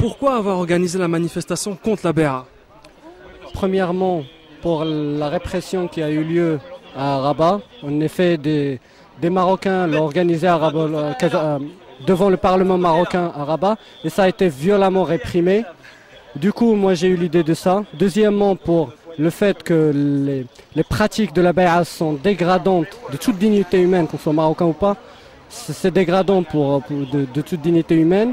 Pourquoi avoir organisé la manifestation contre la BA? Premièrement, pour la répression qui a eu lieu à Rabat. En effet, des Marocains l'ont organisé à Rabat, devant le Parlement marocain à Rabat, et ça a été violemment réprimé. Du coup, moi j'ai eu l'idée de ça. Deuxièmement, pour le fait que les pratiques de la bay'a sont dégradantes de toute dignité humaine, qu'on soit marocain ou pas, c'est dégradant de toute dignité humaine.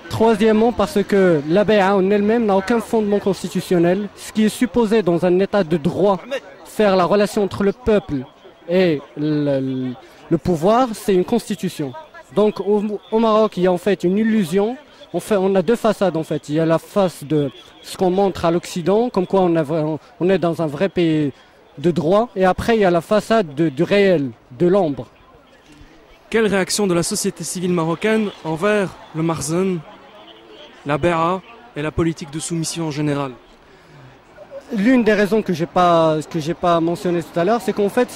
Troisièmement, parce que la bay'a en elle-même n'a aucun fondement constitutionnel. Ce qui est supposé dans un état de droit faire la relation entre le peuple et le pouvoir, c'est une constitution. Donc au Maroc, il y a en fait une illusion. On a deux façades en fait. Il y a la face de ce qu'on montre à l'Occident, comme quoi on est dans un vrai pays de droit. Et après, il y a la façade du réel, de l'ombre. Quelle réaction de la société civile marocaine envers le Marzen, la BA et la politique de soumission en général? L'une des raisons que j'ai pas mentionné tout à l'heure, c'est qu'en fait,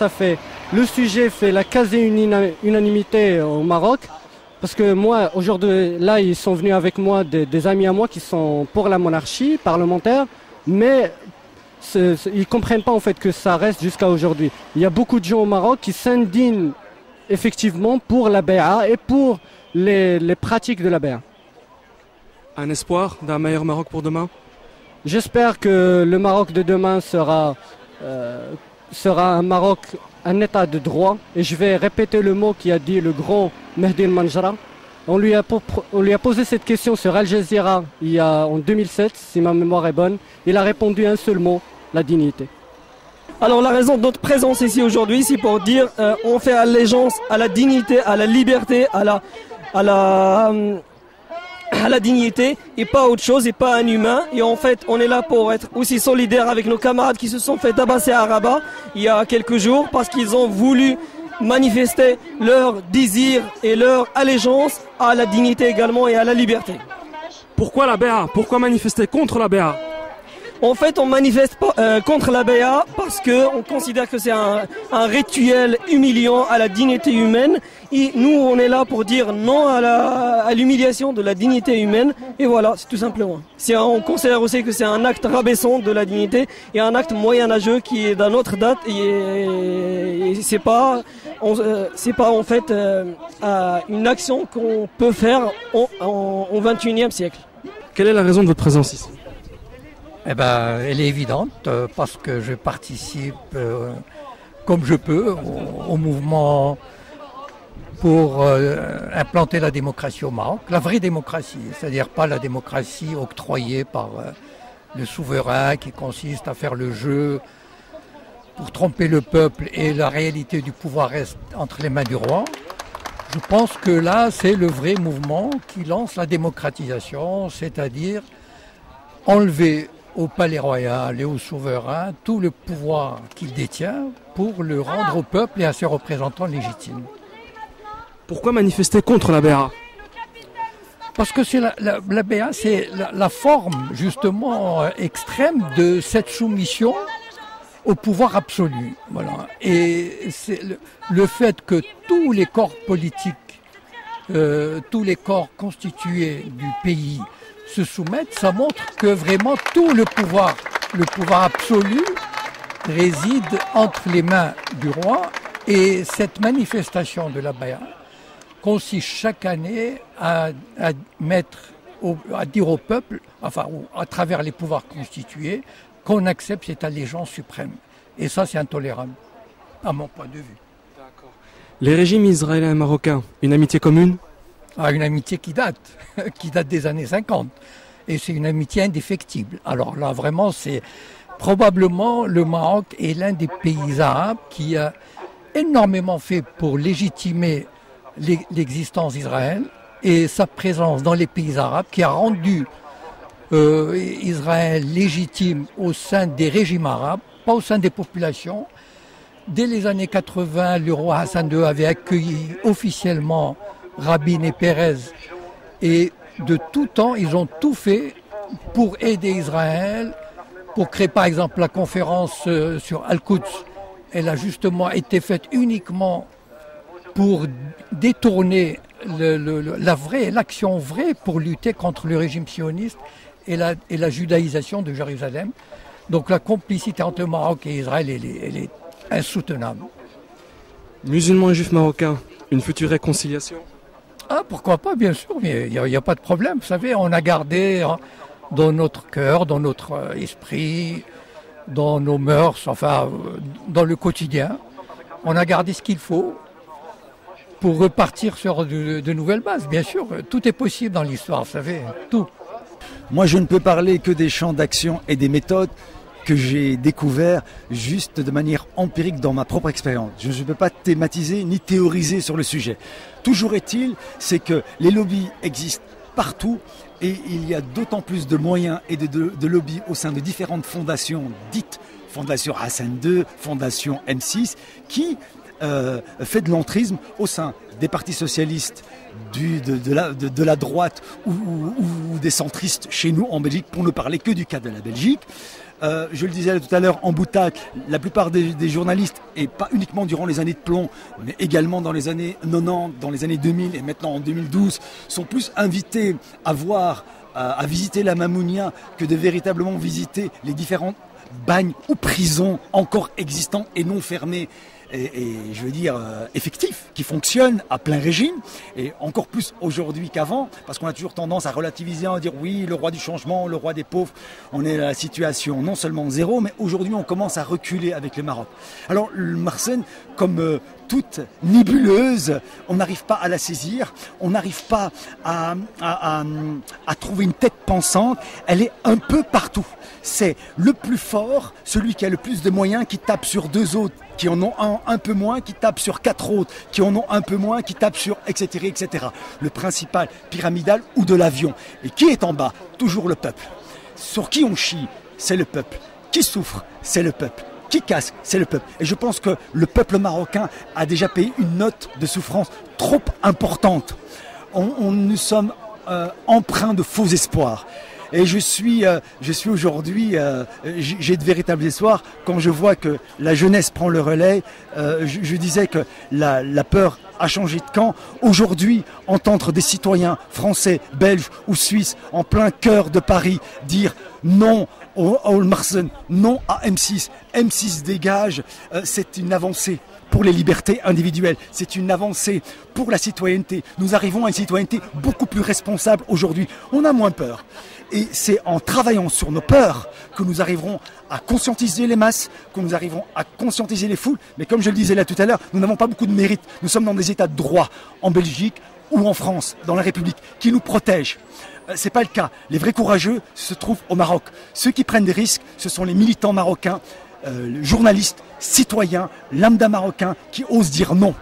le sujet fait la quasi-unanimité au Maroc. Parce que moi, aujourd'hui, là, ils sont venus avec moi des amis à moi qui sont pour la monarchie parlementaire, mais ils comprennent pas en fait que ça reste jusqu'à aujourd'hui. Il y a beaucoup de gens au Maroc qui s'indignent effectivement pour la BA et pour les pratiques de la BA. Un espoir d'un meilleur Maroc pour demain? J'espère que le Maroc de demain sera un Maroc, un état de droit. Et je vais répéter le mot qu'a dit le grand Mehdi El-Manjra. On lui a posé cette question sur Al Jazeera en 2007, si ma mémoire est bonne. Il a répondu un seul mot, la dignité. Alors la raison de notre présence ici aujourd'hui, c'est pour dire on fait allégeance à la dignité, à la liberté, à la dignité et pas autre chose et pas un humain. Et en fait, on est là pour être aussi solidaires avec nos camarades qui se sont fait tabasser à Rabat il y a quelques jours parce qu'ils ont voulu manifester leur désir et leur allégeance à la dignité également et à la liberté. Pourquoi la BA? Pourquoi manifester contre la BA? En fait, on manifeste contre la BA parce qu'on considère que c'est un rituel humiliant à la dignité humaine. Et nous, on est là pour dire non à l'humiliation de la dignité humaine. Et voilà, c'est tout simplement. On considère aussi que c'est un acte rabaissant de la dignité et un acte moyenâgeux qui est d'une autre date. Et c'est pas en fait une action qu'on peut faire au XXIe siècle. Quelle est la raison de votre présence ici? Eh ben, elle est évidente parce que je participe comme je peux au mouvement pour implanter la démocratie au Maroc, la vraie démocratie, c'est-à-dire pas la démocratie octroyée par le souverain qui consiste à faire le jeu pour tromper le peuple et la réalité du pouvoir reste entre les mains du roi. Je pense que là, c'est le vrai mouvement qui lance la démocratisation, c'est-à-dire enlever au palais royal et au souverain tout le pouvoir qu'il détient pour le rendre au peuple et à ses représentants légitimes. Pourquoi manifester contre la BA? Parce que la BA, c'est la forme justement extrême de cette soumission au pouvoir absolu. Voilà. Et c'est le fait que tous les corps politiques, tous les corps constitués du pays se soumettent, ça montre que vraiment tout le pouvoir absolu réside entre les mains du roi. Et cette manifestation de la BA consiste chaque année à dire au peuple, enfin à travers les pouvoirs constitués, qu'on accepte cette allégeance suprême. Et ça, c'est intolérable, à mon point de vue. D'accord. Les régimes israéliens et marocains, une amitié commune? Une amitié qui date des années 50. Et c'est une amitié indéfectible. Alors là, vraiment, c'est probablement le Maroc est l'un des pays arabes qui a énormément fait pour légitimer l'existence d'Israël et sa présence dans les pays arabes qui a rendu Israël légitime au sein des régimes arabes, pas au sein des populations. Dès les années 80, le roi Hassan II avait accueilli officiellement Rabin et Pérez, et de tout temps, ils ont tout fait pour aider Israël, pour créer par exemple la conférence sur Al-Quds. Elle a justement été faite uniquement pour détourner l'action vraie pour lutter contre le régime sioniste et la judaïsation de Jérusalem. Donc la complicité entre le Maroc et Israël, elle est insoutenable. Musulmans et juifs marocains, une future réconciliation? Ah, pourquoi pas, bien sûr, mais il n'y a pas de problème. Vous savez, on a gardé dans notre cœur, dans notre esprit, dans nos mœurs, enfin, dans le quotidien, on a gardé ce qu'il faut pour repartir sur de nouvelles bases. Bien sûr, tout est possible dans l'histoire, vous savez, tout. Moi, je ne peux parler que des champs d'action et des méthodes que j'ai découverts juste de manière empirique dans ma propre expérience. Je ne peux pas thématiser ni théoriser sur le sujet. Toujours est-il, c'est que les lobbies existent partout et il y a d'autant plus de moyens et de lobbies au sein de différentes fondations dites Fondation Hassan II, Fondation M6, qui fait de l'entrisme au sein des partis socialistes, de la droite ou des centristes chez nous en Belgique, pour ne parler que du cas de la Belgique. Je le disais tout à l'heure en boutade, la plupart des journalistes, et pas uniquement durant les années de plomb, mais également dans les années 90, dans les années 2000 et maintenant en 2012, sont plus invités à visiter la Mamounia que de véritablement visiter les différents bagnes ou prisons encore existants et non fermés. Et je veux dire effectifs, qui fonctionnent à plein régime, et encore plus aujourd'hui qu'avant, parce qu'on a toujours tendance à relativiser, à dire oui, le roi du changement, le roi des pauvres, on est à la situation non seulement zéro, mais aujourd'hui on commence à reculer avec le Maroc. Alors le Marsen, comme toute nébuleuse, on n'arrive pas à la saisir, on n'arrive pas à trouver une tête pensante, elle est un peu partout. C'est le plus fort, celui qui a le plus de moyens, qui tape sur deux autres qui en ont un peu moins, qui tape sur quatre autres qui en ont un peu moins, qui tape sur etc. etc. Le principal pyramidal ou de l'avion. Et qui est en bas? Toujours le peuple. Sur qui on chie? C'est le peuple. Qui souffre? C'est le peuple. Qui casse? C'est le peuple. Et je pense que le peuple marocain a déjà payé une note de souffrance trop importante. Nous sommes empreints de faux espoirs. Et je suis aujourd'hui, j'ai de véritables espoirs quand je vois que la jeunesse prend le relais. Je disais que la peur a changé de camp. Aujourd'hui, entendre des citoyens français, belges ou suisses en plein cœur de Paris dire non au Marsen, non à M6, M6 dégage, c'est une avancée pour les libertés individuelles, c'est une avancée pour la citoyenneté. Nous arrivons à une citoyenneté beaucoup plus responsable aujourd'hui. On a moins peur. Et c'est en travaillant sur nos peurs que nous arriverons à conscientiser les masses, que nous arriverons à conscientiser les foules. Mais comme je le disais là tout à l'heure, nous n'avons pas beaucoup de mérite. Nous sommes dans des états de droit, en Belgique ou en France, dans la République, qui nous protègent. C'est pas le cas. Les vrais courageux se trouvent au Maroc. Ceux qui prennent des risques, ce sont les militants marocains, journalistes, citoyens, lambda marocains, qui osent dire non.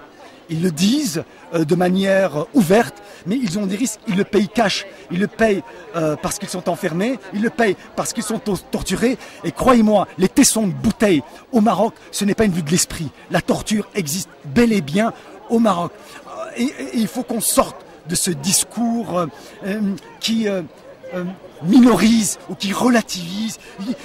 Ils le disent de manière ouverte, mais ils ont des risques, ils le payent cash, ils le payent parce qu'ils sont enfermés, ils le payent parce qu'ils sont torturés. Et croyez-moi, les tessons de bouteilles au Maroc, ce n'est pas une vue de l'esprit. La torture existe bel et bien au Maroc. Et il faut qu'on sorte de ce discours qui minorise ou qui relativise.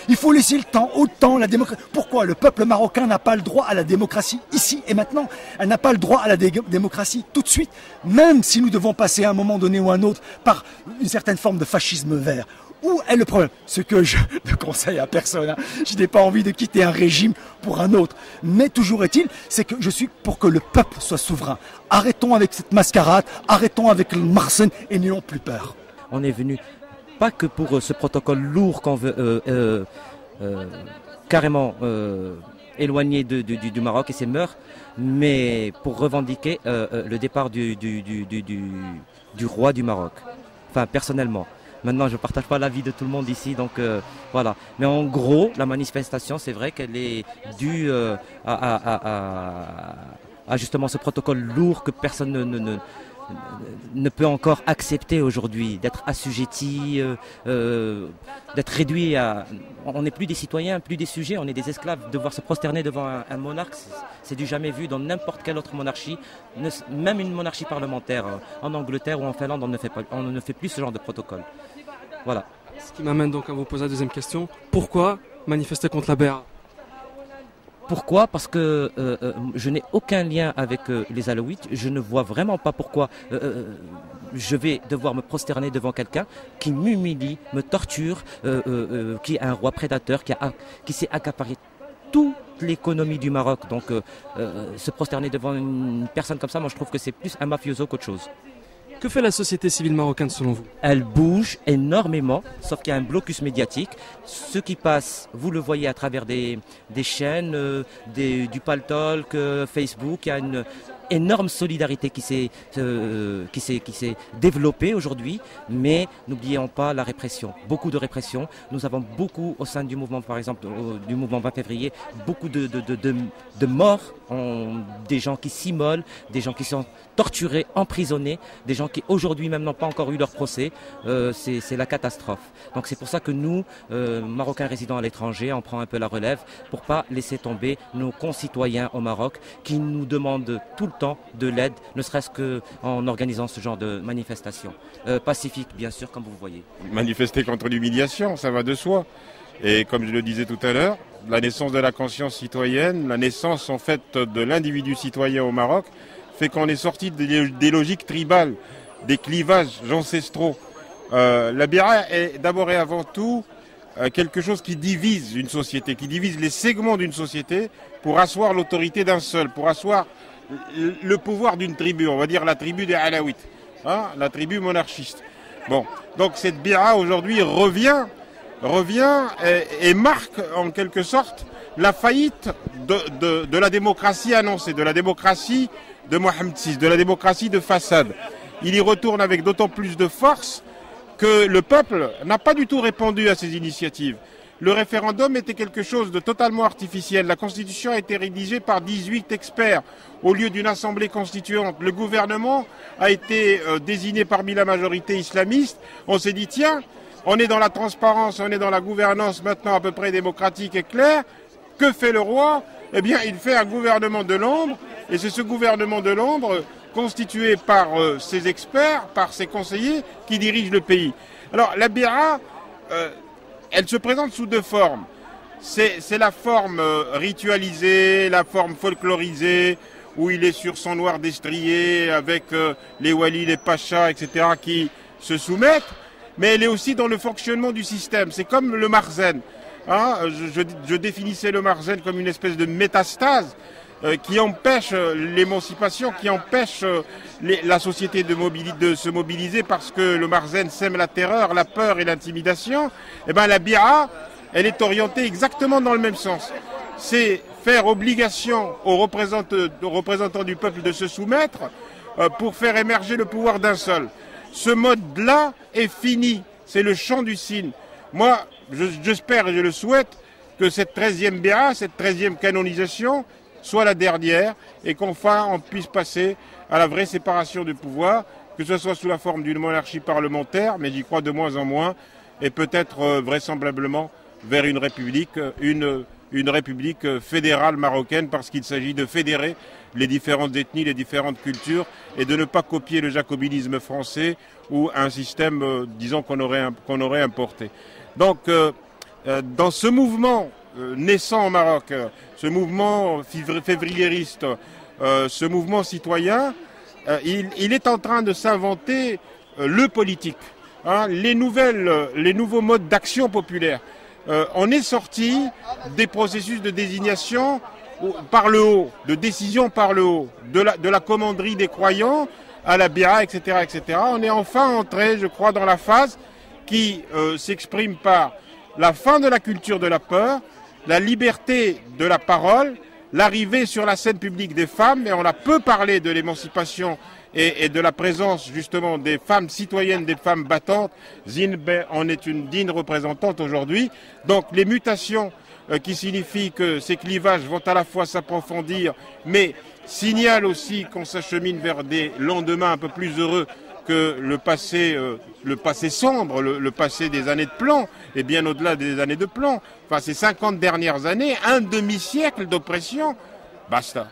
Il faut laisser le temps au temps, la démocratie. Pourquoi le peuple marocain n'a pas le droit à la démocratie ici et maintenant? Elle n'a pas le droit à la démocratie tout de suite, même si nous devons passer à un moment donné ou à un autre par une certaine forme de fascisme vert. Où est le problème? Ce que je ne conseille à personne. Hein. Je n'ai pas envie de quitter un régime pour un autre. Mais toujours est-il, c'est que je suis pour que le peuple soit souverain. Arrêtons avec cette mascarade, arrêtons avec le Marsen et n'ayons plus peur. On est venu pas que pour ce protocole lourd qu'on veut carrément éloigner du Maroc et ses mœurs, mais pour revendiquer le départ du roi du Maroc. Enfin, personnellement. Maintenant, je ne partage pas l'avis de tout le monde ici, donc voilà. Mais en gros, la manifestation, c'est vrai qu'elle est due à justement ce protocole lourd que personne ne peut encore accepter aujourd'hui, d'être assujetti, d'être réduit à... On n'est plus des citoyens, plus des sujets, on est des esclaves. Devoir se prosterner devant un monarque, c'est du jamais vu dans n'importe quelle autre monarchie, même une monarchie parlementaire. En Angleterre ou en Finlande, on ne fait plus ce genre de protocole. Voilà. Ce qui m'amène donc à vous poser la deuxième question. Pourquoi manifester contre la BA? Pourquoi? Parce que je n'ai aucun lien avec les Alaouites. Je ne vois vraiment pas pourquoi je vais devoir me prosterner devant quelqu'un qui m'humilie, me torture, qui est un roi prédateur, qui s'est accaparé toute l'économie du Maroc. Donc se prosterner devant une personne comme ça, moi je trouve que c'est plus un mafioso qu'autre chose. Que fait la société civile marocaine selon vous? Elle bouge énormément, sauf qu'il y a un blocus médiatique. Ce qui passe, vous le voyez à travers des chaînes, du Paltalk, Facebook. Il y a une énorme solidarité qui s'est développée aujourd'hui, mais n'oublions pas la répression, beaucoup de répression. Nous avons beaucoup au sein du mouvement, par exemple, du mouvement 20 février, beaucoup de morts, des gens qui s'immolent, des gens qui sont torturés, emprisonnés, des gens qui aujourd'hui même n'ont pas encore eu leur procès. C'est la catastrophe. Donc c'est pour ça que nous, Marocains résidant à l'étranger, on prend un peu la relève pour pas laisser tomber nos concitoyens au Maroc qui nous demandent tout le temps de l'aide, ne serait-ce qu'en organisant ce genre de manifestation. Pacifique, bien sûr, comme vous voyez. Manifester contre l'humiliation, ça va de soi. Et comme je le disais tout à l'heure, la naissance de la conscience citoyenne, la naissance en fait de l'individu citoyen au Maroc, fait qu'on est sorti des logiques tribales, des clivages ancestraux. La Bira est d'abord et avant tout quelque chose qui divise une société, qui divise les segments d'une société pour asseoir l'autorité d'un seul, pour asseoir le pouvoir d'une tribu, on va dire la tribu des Alaouites, hein, la tribu monarchiste. Bon, donc cette Bira aujourd'hui revient et marque en quelque sorte la faillite de la démocratie annoncée, de la démocratie de Mohamed VI, de la démocratie de façade. Il y retourne avec d'autant plus de force que le peuple n'a pas du tout répondu à ces initiatives. Le référendum était quelque chose de totalement artificiel. La Constitution a été rédigée par 18 experts au lieu d'une assemblée constituante. Le gouvernement a été désigné parmi la majorité islamiste. On s'est dit, tiens, on est dans la transparence, on est dans la gouvernance maintenant à peu près démocratique et claire. Que fait le roi? Eh bien, il fait un gouvernement de l'ombre. Et c'est ce gouvernement de l'ombre, constitué par ses experts, par ses conseillers, qui dirige le pays. Alors, la Bira, elle se présente sous deux formes. C'est la forme ritualisée, la forme folklorisée, où il est sur son noir destrier, avec les walis, les pachas, etc., qui se soumettent. Mais elle est aussi dans le fonctionnement du système. C'est comme le marzen. Hein, je définissais le marzen comme une espèce de métastase qui empêche l'émancipation, qui empêche la société de se mobiliser parce que le marzen sème la terreur, la peur et l'intimidation. Eh bien, la Bira, elle est orientée exactement dans le même sens. C'est faire obligation aux représentants du peuple de se soumettre pour faire émerger le pouvoir d'un seul. Ce mode-là est fini. C'est le chant du cygne. Moi, j'espère et je le souhaite que cette 13e Bira, cette 13e canonisation, soit la dernière et qu'enfin on puisse passer à la vraie séparation du pouvoir, que ce soit sous la forme d'une monarchie parlementaire, mais j'y crois de moins en moins, et peut-être vraisemblablement vers une république fédérale marocaine, parce qu'il s'agit de fédérer les différentes ethnies, les différentes cultures, et de ne pas copier le jacobinisme français ou un système, disons, qu'on aurait importé. Donc, dans ce mouvement naissant au Maroc, ce mouvement févriériste, ce mouvement citoyen, il est en train de s'inventer le politique, hein, les nouveaux modes d'action populaire. On est sorti des processus de désignation par le haut, de décision par le haut, de la commanderie des croyants à la Bira, etc., etc. On est enfin entré, je crois, dans la phase qui s'exprime par la fin de la culture de la peur, la liberté de la parole, l'arrivée sur la scène publique des femmes, et on a peu parlé de l'émancipation et de la présence justement des femmes citoyennes, des femmes battantes. Zinbe en est une digne représentante aujourd'hui. Donc les mutations qui signifient que ces clivages vont à la fois s'approfondir, mais signalent aussi qu'on s'achemine vers des lendemains un peu plus heureux que le passé sombre, le passé des années de plomb, et bien au-delà des années de plomb. Enfin, ces 50 dernières années, un demi-siècle d'oppression, basta.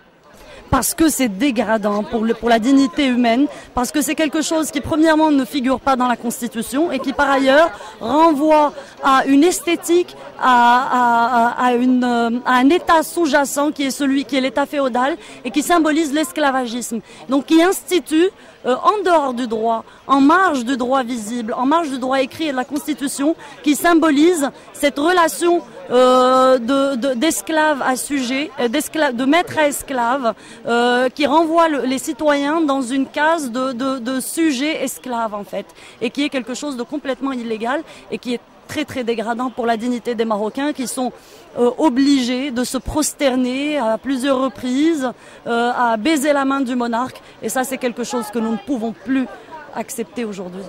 parce que c'est dégradant pour la dignité humaine, parce que c'est quelque chose qui premièrement ne figure pas dans la Constitution et qui par ailleurs renvoie à une esthétique, à un état sous-jacent qui est l'état féodal et qui symbolise l'esclavagisme. Donc qui institue en dehors du droit, en marge du droit visible, en marge du droit écrit et de la Constitution, qui symbolise cette relation d'esclave à sujet, de maître à esclave, qui renvoie les citoyens dans une case de sujet esclave en fait, et qui est quelque chose de complètement illégal et qui est très très dégradant pour la dignité des Marocains qui sont obligés de se prosterner à plusieurs reprises, à baiser la main du monarque, et ça c'est quelque chose que nous ne pouvons plus accepter aujourd'hui.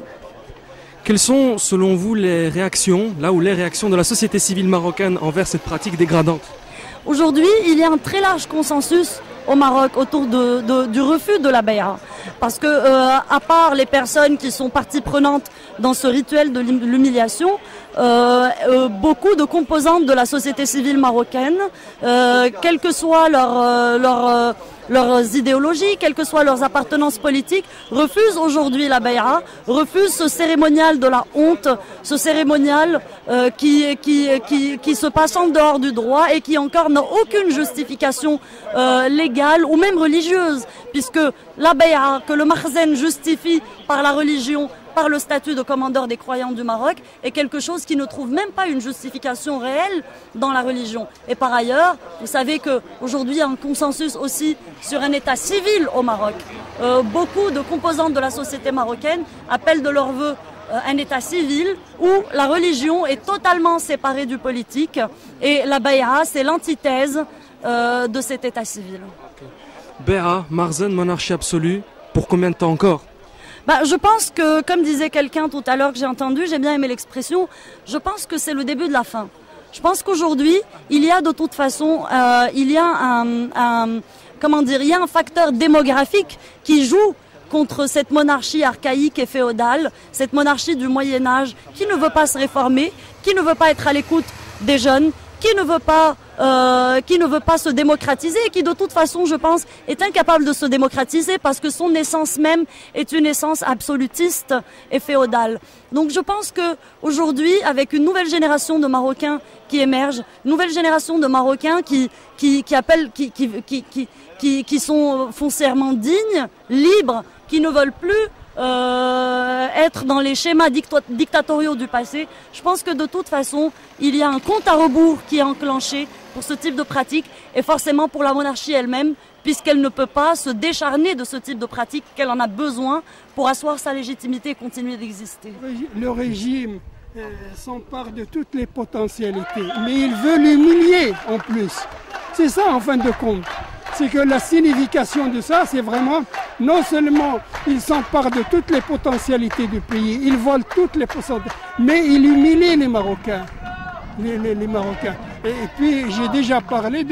Quelles sont, selon vous, les réactions de la société civile marocaine envers cette pratique dégradante? Aujourd'hui, il y a un très large consensus au Maroc autour du refus de la bay'a. Parce que, à part les personnes qui sont partie prenante dans ce rituel de l'humiliation, beaucoup de composantes de la société civile marocaine, quelles que soient leurs idéologies, quelles que soient leurs appartenances politiques, refusent aujourd'hui la bay'a, refusent ce cérémonial de la honte, ce cérémonial qui se passe en dehors du droit et qui encore n'a aucune justification légale ou même religieuse, puisque la bay'a que le Makhzen justifie par la religion, par le statut de commandeur des croyants du Maroc, est quelque chose qui ne trouve même pas une justification réelle dans la religion. Et par ailleurs, vous savez qu'aujourd'hui il y a un consensus aussi sur un état civil au Maroc. Beaucoup de composantes de la société marocaine appellent de leur vœu un état civil où la religion est totalement séparée du politique, et la bay'a c'est l'antithèse de cet état civil. Bay'a, Makhzen, monarchie absolue, pour combien de temps encore? Je pense que, comme disait quelqu'un tout à l'heure que j'ai entendu, j'ai bien aimé l'expression, je pense que c'est le début de la fin. Je pense qu'aujourd'hui, il y a de toute façon, il y a un facteur démographique qui joue contre cette monarchie archaïque et féodale, cette monarchie du Moyen-Âge qui ne veut pas se réformer, qui ne veut pas être à l'écoute des jeunes, qui ne veut pas se démocratiser et qui de toute façon, je pense, est incapable de se démocratiser parce que son essence même est une essence absolutiste et féodale. Donc je pense qu'aujourd'hui, avec une nouvelle génération de Marocains qui émerge, une nouvelle génération de Marocains qui sont foncièrement dignes, libres, qui ne veulent plus être dans les schémas dictatoriaux du passé, je pense que de toute façon, il y a un compte à rebours qui est enclenché pour ce type de pratique et forcément pour la monarchie elle-même, puisqu'elle ne peut pas se décharner de ce type de pratique, qu'elle en a besoin pour asseoir sa légitimité et continuer d'exister. Le régime s'empare de toutes les potentialités, mais il veut l'humilier en plus. C'est ça en fin de compte. C'est que la signification de ça, c'est vraiment, non seulement il s'empare de toutes les potentialités du pays, il vole toutes les potentialités, mais il humilie les Marocains. Les Marocains. Et puis j'ai déjà parlé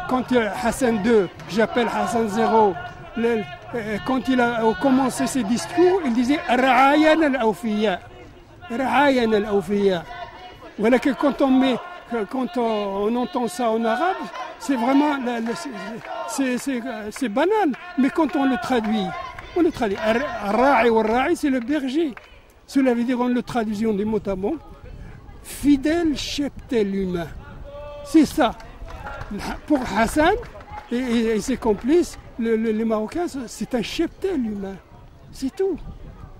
quand Hassan II, j'appelle Hassan Zéro, quand il a commencé ses discours, il disait Ra'ayan al-Awfiya. Ra'ayan al-Awfiya. Voilà que quand on entend ça en arabe, c'est vraiment, c'est banal. Mais quand on le traduit. Ra'i ou Ra'i, c'est le berger. Cela veut dire, en le traduisant des mots à mots, fidèle cheptel humain. C'est ça. Pour Hassan et ses complices, les Marocains, c'est un cheptel humain. C'est tout.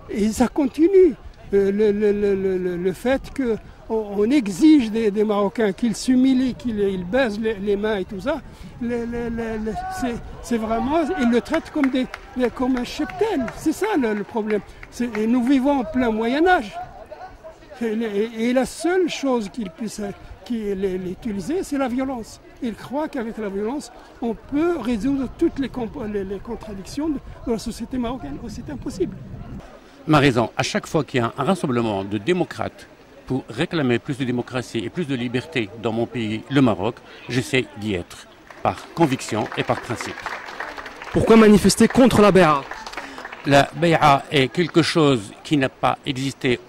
Et ça continue. Le fait qu'on exige des Marocains qu'ils s'humilient, qu'ils baisent les mains et tout ça, c'est vraiment, ils le traitent comme un cheptel. C'est ça le problème. Et nous vivons en plein Moyen-Âge. Et la seule chose qu'ils puissent utiliser, c'est la violence. Ils croient qu'avec la violence, on peut résoudre toutes les contradictions de la société marocaine. C'est impossible. Ma raison, à chaque fois qu'il y a un rassemblement de démocrates pour réclamer plus de démocratie et plus de liberté dans mon pays, le Maroc, j'essaie d'y être, par conviction et par principe. Pourquoi manifester contre la bay'a? La bay'a est quelque chose qui n'a pas existé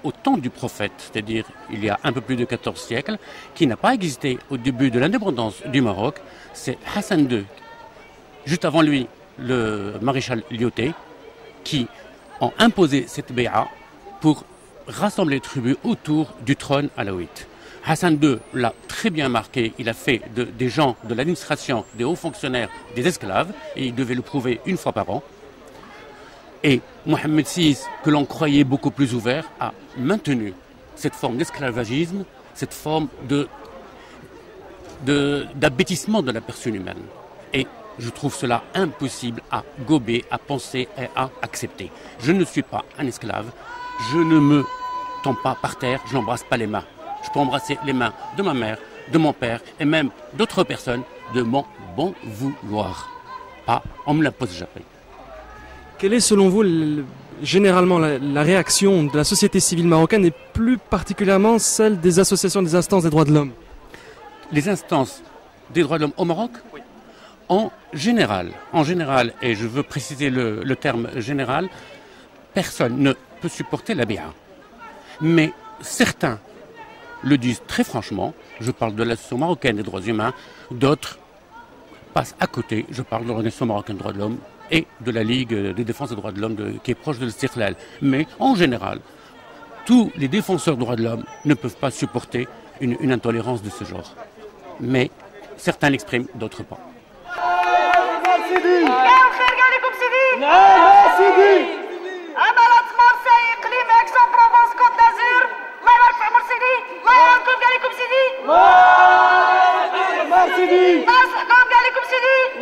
au temps du prophète, c'est-à-dire il y a un peu plus de 14 siècles, qui n'a pas existé au début de l'indépendance du Maroc. C'est Hassan II, juste avant lui, le maréchal Lyautey, qui ont imposé cette bé'a pour rassembler les tribus autour du trône alaouite. Hassan II l'a très bien marqué, il a fait des gens de l'administration, des hauts fonctionnaires, des esclaves, et il devait le prouver une fois par an. Et Mohammed VI, que l'on croyait beaucoup plus ouvert, a maintenu cette forme d'esclavagisme, cette forme d'abêtissement de la personne humaine. Et je trouve cela impossible à gober, à penser et à accepter. Je ne suis pas un esclave, je ne me tombe pas par terre, je n'embrasse pas les mains. Je peux embrasser les mains de ma mère, de mon père et même d'autres personnes de mon bon vouloir. Pas, on me l'impose jamais. Quelle est selon vous généralement la réaction de la société civile marocaine et plus particulièrement celle des associations des instances des droits de l'homme? Les instances des droits de l'homme au Maroc? Oui. En général, et je veux préciser le terme général, personne ne peut supporter la bé'a. Mais certains le disent très franchement, je parle de l'Association marocaine des droits humains, d'autres passent à côté, je parle de l'Organisation marocaine des droits de l'homme et de la Ligue de défense des droits de l'homme qui est proche de l'Istiqlal. Mais en général, tous les défenseurs des droits de l'homme ne peuvent pas supporter une intolérance de ce genre. Mais certains l'expriment, d'autres pas.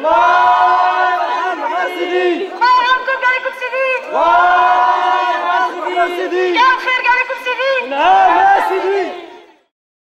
الله